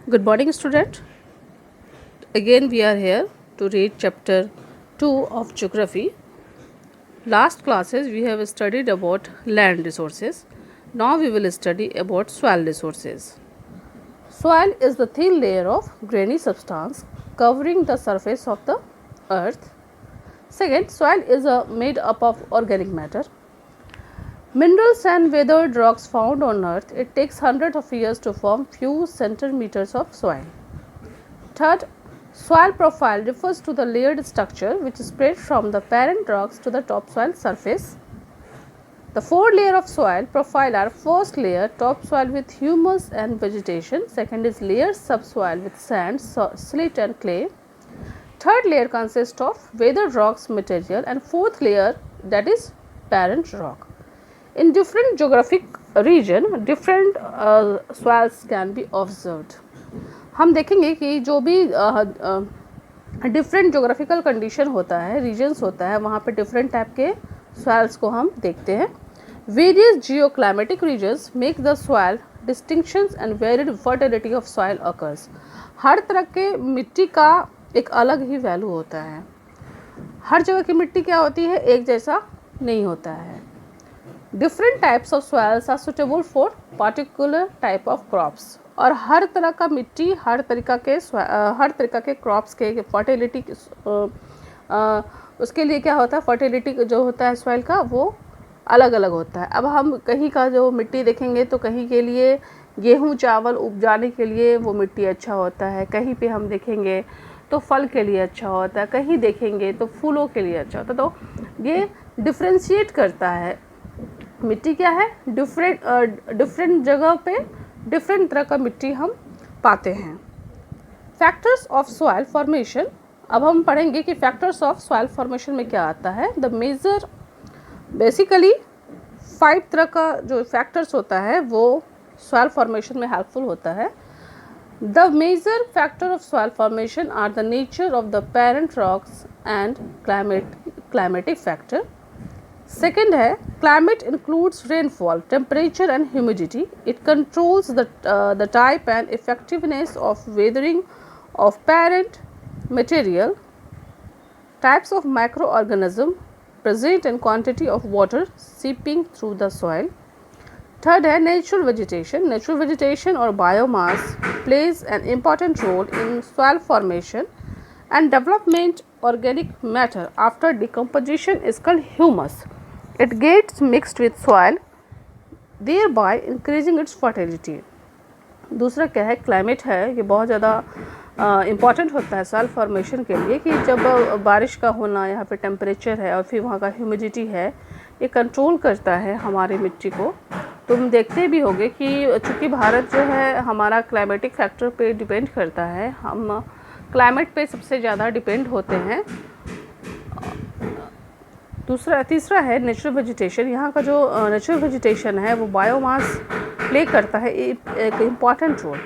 Good morning, student. Again, we are here to read chapter 2 of geography. Last classes, we have studied about land resources. Now, we will study about soil resources. Soil is the thin layer of grainy substance covering the surface of the earth. Second, soil is made up of organic matter. Minerals and weathered rocks found on earth. It takes hundreds of years to form few centimeters of soil. Third, soil profile refers to the layered structure which spread from the parent rocks to the topsoil surface. The four layers of soil profile are: first layer topsoil with humus and vegetation, second is layer subsoil with sand, silt and clay, third layer consists of weathered rocks material, and fourth layer that is parent rock. In different geographic region different soils can be observed. हम देखेंगे कि जो भी different geographical condition होता है, regions होता है, वहाँ पे डिफरेंट टाइप के सॉइल्स को हम देखते हैं. Various geoclimatic regions make the soil distinctions and varied fertility of soil occurs. हर तरह के मिट्टी का एक अलग ही वैल्यू होता है. हर जगह की मिट्टी क्या होती है, एक जैसा नहीं होता है. Different types of soils are suitable for particular type of crops. और हर तरह का मिट्टी हर तरीका के क्रॉप्स के फर्टिलिटी उसके लिए क्या होता है, फर्टिलिटी जो होता है सॉइल का वो अलग अलग होता है. अब हम कहीं का जो मिट्टी देखेंगे तो कहीं के लिए गेहूँ चावल उपजाने के लिए वो मिट्टी अच्छा होता है, कहीं पे हम देखेंगे तो फल के लिए अच्छा होता है, कहीं देखेंगे तो फूलों के लिए अच्छा होता है. तो ये डिफ्रेंशिएट करता है. मिट्टी क्या है, डिफरेंट जगह पे डिफरेंट तरह का मिट्टी हम पाते हैं. Factors of soil formation. अब हम पढ़ेंगे कि फैक्टर्स ऑफ सॉइल फॉर्मेशन में क्या आता है. द मेजर बेसिकली 5 तरह का जो फैक्टर्स होता है वो सॉइल फॉर्मेशन में हेल्पफुल होता है. The major factor of soil formation are the nature of the parent rocks and climatic factor. Second है climate includes rainfall, temperature and humidity. It controls the type and effectiveness of weathering of parent material. Types of microorganism present and quantity of water seeping through the soil. Third है natural vegetation. Natural vegetation or biomass plays an important role in soil formation and development. Organic matter after decomposition is called humus. It gets mixed with soil, thereby increasing its fertility. दूसरा क्या है, climate है. ये बहुत ज़्यादा important होता है soil formation के लिए कि जब बारिश का होना, यहाँ पे टेम्परेचर है और फिर वहाँ का ह्यूमिडिटी है, ये कंट्रोल करता है हमारी मिट्टी को. तुम देखते भी होंगे कि चूँकि भारत जो है हमारा क्लाइमेटिक फैक्टर पे डिपेंड करता है, हम क्लाइमेट पे सबसे ज़्यादा डिपेंड होते हैं. तीसरा है नेचुरल वेजिटेशन. यहाँ का जो नेचुरल वेजिटेशन है वो बायोमास प्ले करता है एक इम्पॉर्टेंट रोल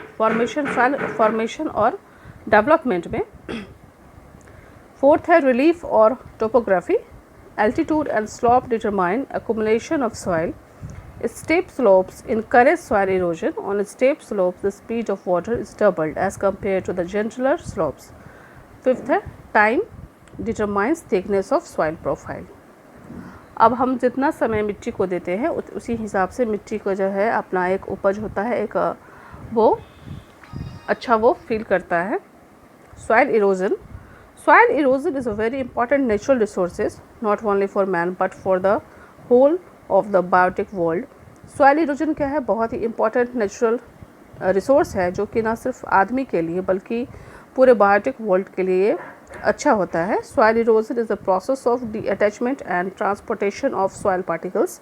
फॉर्मेशन और डेवलपमेंट में. फोर्थ है रिलीफ और topography. Altitude and slope determine accumulation of soil. Steep slopes encourage soil erosion. On steep slopes the speed of water is doubled as compared to the gentler slopes. Fifth है time determines thickness of soil profile. अब हम जितना समय मिट्टी को देते हैं उसी हिसाब से मिट्टी को जो है अपना एक उपज होता है, एक वो अच्छा वो फील करता है. Soil erosion. Soil erosion is a very important natural resources not only for man but for the whole of the biotic world. Soil erosion क्या है, बहुत ही इंपॉर्टेंट नेचुरल रिसोर्स है जो कि ना सिर्फ आदमी के लिए बल्कि पूरे बायोटिक वर्ल्ड के लिए अच्छा होता है. Soil erosion is the process of D attachment and transportation of soil particles.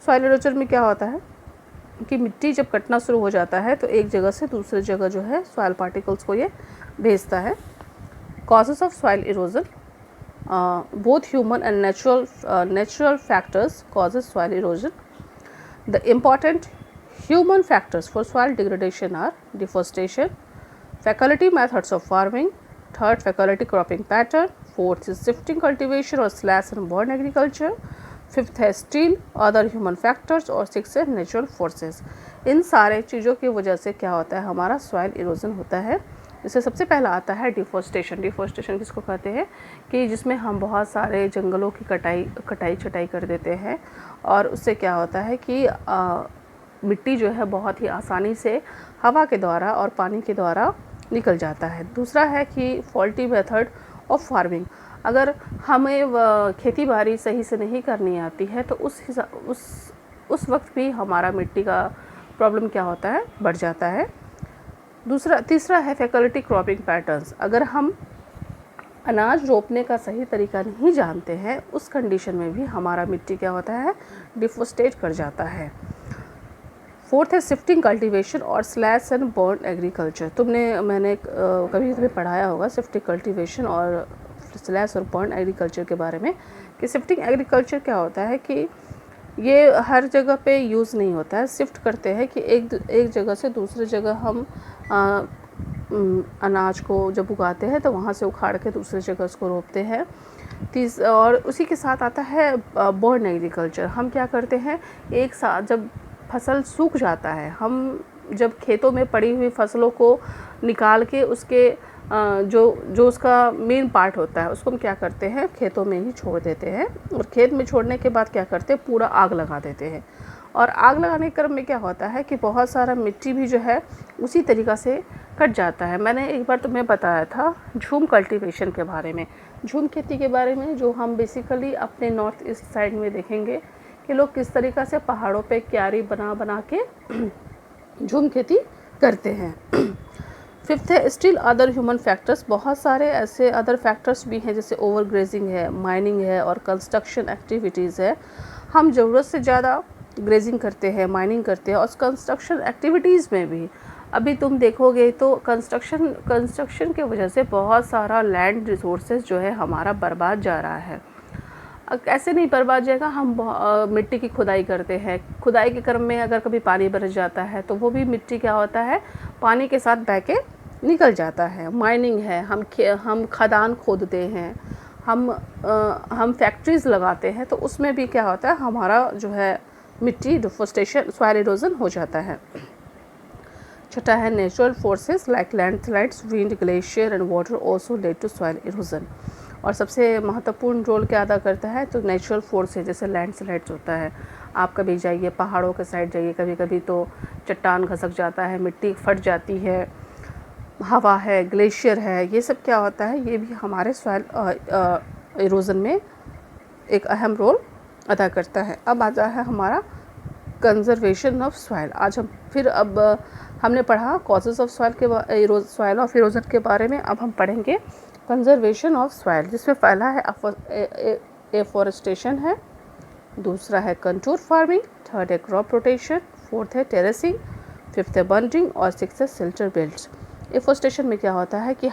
Soil erosion में क्या होता है कि मिट्टी जब कटना शुरू हो जाता है तो एक जगह से दूसरी जगह जो है सॉइल पार्टिकल्स को ये भेजता है. Causes of soil erosion. Both human and natural factors causes soil erosion. The important human factors for soil degradation are deforestation, faculty methods of farming, third faculty cropping pattern, fourth is shifting cultivation or slash and burn agriculture, fifth है steel, other human factors और six है natural forces. इन सारे चीज़ों की वजह से क्या होता है, हमारा सॉइल इरोजन होता है। इससे सबसे पहला आता है डिफॉरेस्टेशन। डिफॉरेस्टेशन किसको कहते हैं कि जिसमें हम बहुत सारे जंगलों की कटाई छटाई कर देते हैं, और उससे क्या होता है कि मिट्टी जो है बहुत ही आसानी से हवा के द्वारा और पानी के द्वारा निकल जाता है। दूसरा है कि फॉल्टी मेथड ऑफ फार्मिंग। अगर हमें खेती बाड़ी सही से नहीं करनी आती है तो उस वक्त भी हमारा मिट्टी का प्रॉब्लम क्या होता है, बढ़ जाता है। तीसरा है फैकल्टी क्रॉपिंग पैटर्न्स। अगर हम अनाज रोपने का सही तरीका नहीं जानते हैं, उस कंडीशन में भी हमारा मिट्टी क्या होता है, डिफोस्टेट कर जाता है। फोर्थ है शिफ्टिंग कल्टीवेशन और स्लैश एंड बर्न एग्रीकल्चर। मैंने कभी तुम्हें पढ़ाया होगा शिफ्टिंग कल्टीवेशन और स्लैश और बर्न एग्रीकल्चर के बारे में, कि शिफ्टिंग एग्रीकल्चर क्या होता है कि ये हर जगह पे यूज़ नहीं होता है। शिफ्ट करते हैं कि एक जगह से दूसरी जगह हम अनाज को जब उगाते हैं तो वहाँ से उखाड़ के दूसरी जगह उसको रोपते हैं। और उसी के साथ आता है बर्न एग्रीकल्चर। हम क्या करते हैं, एक साथ जब फसल सूख जाता है, हम जब खेतों में पड़ी हुई फसलों को निकाल के उसके जो उसका मेन पार्ट होता है उसको हम क्या करते हैं, खेतों में ही छोड़ देते हैं। और खेत में छोड़ने के बाद क्या करते हैं, पूरा आग लगा देते हैं। और आग लगाने के क्रम में क्या होता है कि बहुत सारा मिट्टी भी जो है उसी तरीक़ा से कट जाता है। मैंने एक बार तुम्हें बताया था झूम कल्टीवेशन के बारे में, झूम खेती के बारे में, जो हम बेसिकली अपने नॉर्थ ईस्ट साइड में देखेंगे कि लोग किस तरीक़ा से पहाड़ों पे क्यारी बना के झूम खेती करते हैं। फिफ्थ है स्टिल अदर ह्यूमन फैक्टर्स। बहुत सारे ऐसे अदर फैक्टर्स भी हैं, जैसे ओवर ग्रेजिंग है, माइनिंग है और कंस्ट्रक्शन एक्टिविटीज़ है। हम ज़रूरत से ज़्यादा ग्रेजिंग करते हैं, माइनिंग करते हैं, और कंस्ट्रक्शन एक्टिविटीज़ में भी अभी तुम देखोगे तो कंस्ट्रक्शन की वजह से बहुत सारा लैंड रिसोर्सेज जो है हमारा बर्बाद जा रहा है। ऐसे नहीं बर्बाद जाएगा, हम मिट्टी की खुदाई करते हैं, खुदाई के क्रम में अगर कभी पानी बरस जाता है तो वो भी मिट्टी क्या होता है, पानी के साथ बह के निकल जाता है। माइनिंग है, हम खदान खोदते हैं, हम फैक्ट्रीज़ लगाते हैं, तो उसमें भी क्या होता है, हमारा जो है मिट्टी डिफोरेस्टेशन, सॉइल इरोजन हो जाता है। छठा है natural forces like landslides, wind, glacier and water also lead to soil erosion. और सबसे महत्वपूर्ण रोल क्या अदा करता है, तो नेचुरल फोर्स है, जैसे लैंडस्लाइड्स होता है। आप कभी जाइए पहाड़ों के साइड जाइए, कभी कभी तो चट्टान खसक जाता है, मिट्टी फट जाती है, हवा है, ग्लेशियर है, ये सब क्या होता है, ये भी हमारे सॉइल इरोजन में एक अहम रोल अदा करता है। अब आता है हमारा कंजर्वेशन ऑफ सॉइल। अब हमने पढ़ा causes of soil of erosion के बारे में। अब हम पढ़ेंगे कंजर्वेशन ऑफ सॉइल, जिसमें पहला है एफॉरेस्टेशन है, दूसरा है कंटूर फार्मिंग, थर्ड है क्रॉप रोटेशन, फोर्थ है टेरेसिंग, फिफ्थ है बंडिंग और सिक्स्थ है शेल्टर बेल्ट्स। एफॉरेस्टेशन में क्या होता है कि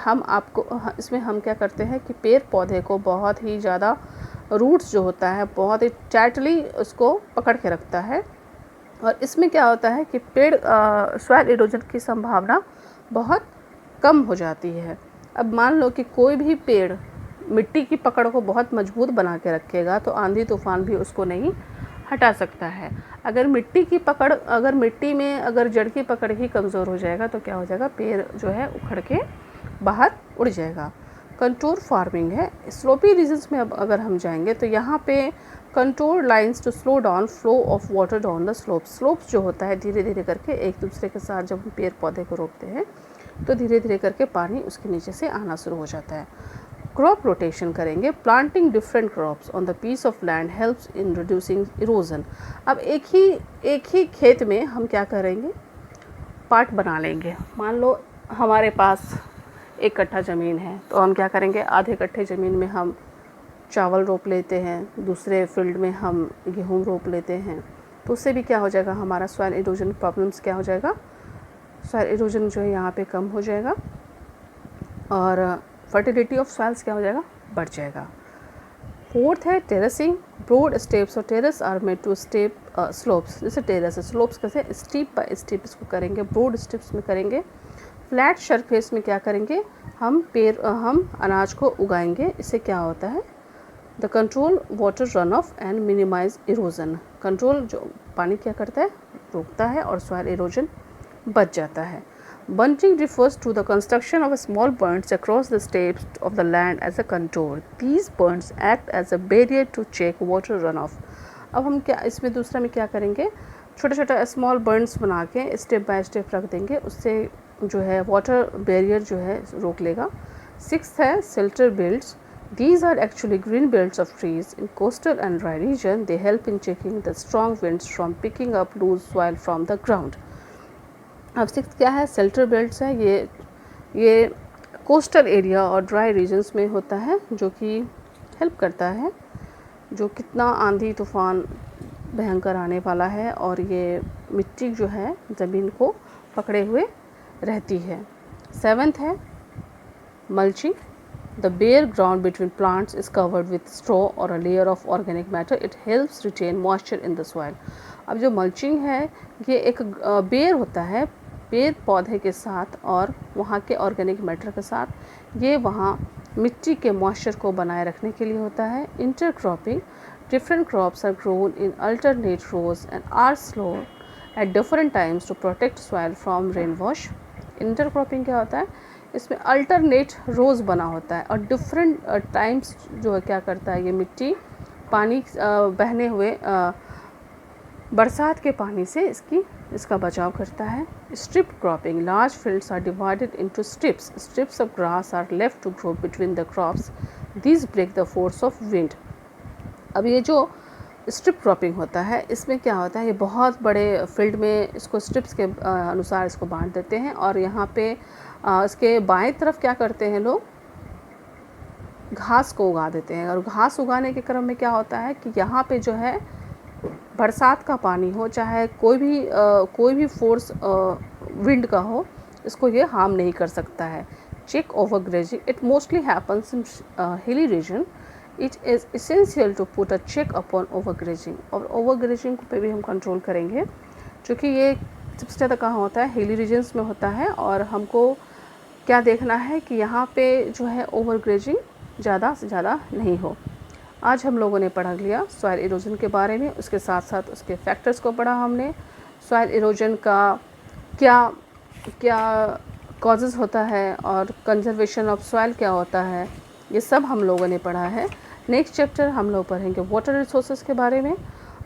इसमें हम क्या करते हैं कि पेड़ पौधे को बहुत ही ज़्यादा रूट्स जो होता है बहुत ही टाइटली उसको पकड़ के रखता है, और इसमें क्या होता है कि पेड़ सॉइल इरोजन की संभावना बहुत कम हो जाती है। अब मान लो कि कोई भी पेड़ मिट्टी की पकड़ को बहुत मजबूत बना के रखेगा तो आंधी तूफान भी उसको नहीं हटा सकता है। अगर मिट्टी में अगर जड़ की पकड़ ही कमज़ोर हो जाएगा तो क्या हो जाएगा, पेड़ जो है उखड़ के बाहर उड़ जाएगा। कंटूर फार्मिंग है, स्लोपी रीजन्स में अब अगर हम जाएंगे तो यहाँ पे contour lines to slow down flow of water down the slopes जो होता है धीरे धीरे करके एक दूसरे के साथ जब हम पेड़ पौधे को रोकते हैं तो धीरे धीरे करके पानी उसके नीचे से आना शुरू हो जाता है। क्रॉप रोटेशन करेंगे, planting different crops on the piece of land helps in reducing erosion. अब एक ही खेत में हम क्या करेंगे, पार्ट बना लेंगे। मान लो हमारे पास 1 कट्ठा ज़मीन है तो हम क्या करेंगे, आधे कट्ठे ज़मीन में हम चावल रोप लेते हैं, दूसरे फील्ड में हम गेहूँ रोप लेते हैं, तो उससे भी क्या हो जाएगा, हमारा सॉइल इरोजन प्रॉब्लम्स क्या हो जाएगा, सॉइल इरोजन जो है यहाँ पे कम हो जाएगा और फर्टिलिटी ऑफ सॉइल्स क्या हो जाएगा, बढ़ जाएगा। फोर्थ है टेरेसिंग, ब्रॉड स्टेप्स और terrace are made to step slopes. जैसे टेरेस है, स्लोप्स कैसे, स्टीप बाय स्टीप इसको करेंगे, ब्रॉड स्टेप्स में करेंगे। फ्लैट सरफेस में क्या करेंगे, हम अनाज को उगाएंगे। इससे क्या होता है, the control water run off and minimise erosion. Control जो पानी क्या करता है, रोकता है और सॉइल इरोजन बच जाता है। Bunching refers to the construction of small bunds across the steps of the land as a contour. These bunds act as a barrier to check water runoff. अब हम क्या इसमें दूसरा में क्या करेंगे, छोटा छोटा स्मॉल बर्ड्स बना के स्टेप बाय स्टेप रख देंगे, उससे जो है वाटर बैरियर जो है रोक लेगा। सिक्स्थ है shelter belts. These are actually green belts of trees in coastal and dry region. They help in checking the strong winds from picking up loose soil from the ground. अब six क्या है, shelter belts है। ये coastal area और dry regions में होता है, जो कि हेल्प करता है जो कितना आंधी तूफान भयंकर आने वाला है, और ये मिट्टी जो है ज़मीन को पकड़े हुए रहती है। सेवेंथ है mulching. The bare ground between plants is covered with straw और a layer of organic matter. It helps retain moisture in the soil. अब जो मल्चिंग है ये एक बेयर होता है, पेड़ पौधे के साथ और वहाँ के ऑर्गेनिक मैटर के साथ, ये वहाँ मिट्टी के मॉइस्चर को बनाए रखने के लिए होता है। Intercropping, different crops are grown in alternate rows and are slowed at different times to protect soil from rain wash. Intercropping क्या होता है, इसमें अल्टरनेट रोज बना होता है और डिफरेंट टाइम्स जो है क्या करता है, ये मिट्टी पानी बहने हुए बरसात के पानी से इसका बचाव करता है। Strip cropping, large fields are divided into strips. Strips of grass are left to grow between the crops. This break the force of wind. अब ये जो स्ट्रिप क्रॉपिंग होता है, इसमें क्या होता है, ये बहुत बड़े फील्ड में इसको स्ट्रिप्स के अनुसार इसको बांट देते हैं, और यहाँ पे इसके बाएं तरफ क्या करते हैं लोग, घास को उगा देते हैं। और घास उगाने के क्रम में क्या होता है कि यहाँ पे जो है बरसात का पानी हो, चाहे कोई भी फोर्स विंड का हो, इसको ये हार्म नहीं कर सकता है। Check overgrazing, it mostly happens in hilly region. It is essential to put a check upon overgrazing. और ओवर ग्रेजिंग पे भी हम कंट्रोल करेंगे, क्योंकि ये सबसे ज़्यादा कहाँ होता है, हिली रीजन्स में होता है, और हमको क्या देखना है कि यहाँ पे जो है ओवर ग्रेजिंग ज़्यादा से ज़्यादा नहीं हो। आज हम लोगों ने पढ़ लिया सॉइल इरोजन के बारे में, उसके साथ साथ उसके फैक्टर्स को पढ़ा हमने। सॉइल इरोजन का क्या कॉजेज़ होता है और कंजर्वेशन ऑफ सॉइल क्या होता है, ये सब हम लोगों ने पढ़ा है। नेक्स्ट चैप्टर हम लोग पढ़ेंगे वाटर रिसोर्सेज के बारे में,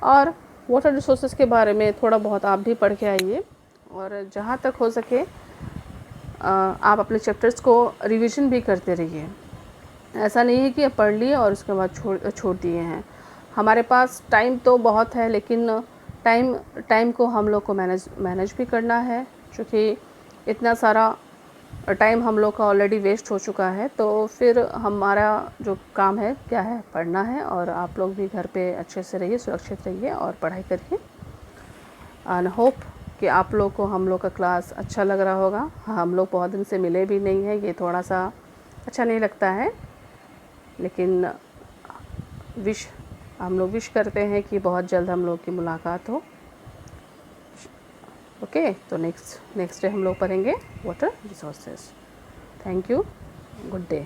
और वाटर रिसोर्सेज के बारे में थोड़ा बहुत आप भी पढ़ के आइए, और जहाँ तक हो सके आप अपने चैप्टर्स को रिवीजन भी करते रहिए। ऐसा नहीं है कि आप पढ़ लिए और उसके बाद छोड़ दिए हैं। हमारे पास टाइम तो बहुत है, लेकिन टाइम को हम लोग को मैनेज भी करना है, क्योंकि इतना सारा टाइम हम लोग का ऑलरेडी वेस्ट हो चुका है। तो फिर हमारा जो काम है क्या है, पढ़ना है। और आप लोग भी घर पे अच्छे से रहिए, सुरक्षित रहिए और पढ़ाई करिए। एंड होप कि आप लोग को हम लोग का क्लास अच्छा लग रहा होगा। हम लोग बहुत दिन से मिले भी नहीं हैं, ये थोड़ा सा अच्छा नहीं लगता है, लेकिन हम लोग विश करते हैं कि बहुत जल्द हम लोग की मुलाकात हो। ओके, तो नेक्स्ट डे हम लोग पढ़ेंगे water resources. Thank you, good day.